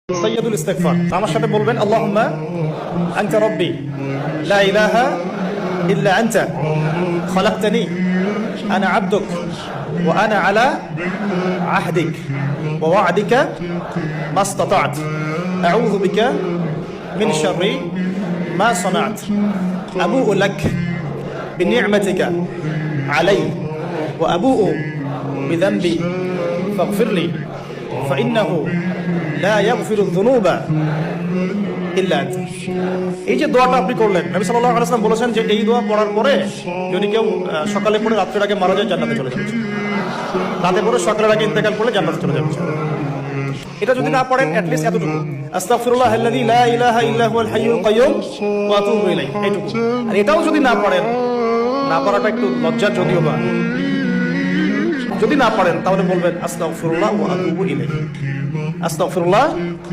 সাইয়্যিদুল ইস্তিগফার। আমার সাথে বলবেন আল্লাহুম্মা আনতা রাব্বি লা ইলাহা ইল্লা আনতা খালাকতানি আনা আবদুক ওয়া আনা আলা আহদিক ওয়া ওয়া'দিকা মাসতাতা'ত আউযু বিকা মিন শাররি মা সানা'ত আবুউ লাক বিনি'মাতিকা আলাইয়া ওয়া আবুউ বিযানবি ফাগফিরলি ফাইন্নাহু লা ইয়াগফিরুয যুনুবা ইল্লা আনতা। এই যে দোয়াটা আপনি করলেন, নবী সাল্লাল্লাহু আলাইহি ওয়াসাল্লাম বলেছেন যে এই দোয়া পড়ার পরে যদি কেউ সকালে পড়ে রাতের আগে মারা যায় জান্নাতে চলে যাবে, রাতে পড়ে সকালের আগে ইন্তেকাল করলে জান্নাতে চলে যাবে। এটা যদি না পড়েন অ্যাটলিস্ট এতটুকু আস্তাগফিরুল্লাহাল্লাযী লা ইলাহা ইল্লা হুয়াল হাইয়ুল কাইয়্যুম ওয়া আতুবু ইলাইহি, এইটুকু। আর এটাও যদি না পড়েন, না পড়াটা একটু লজ্জার যদিও বা, যদি না পারেন তাহলে বলবেন আস্তাগফিরুল্লাহ ওয়া আতুবু ইলাইহি, আস্তাগফিরুল্লাহ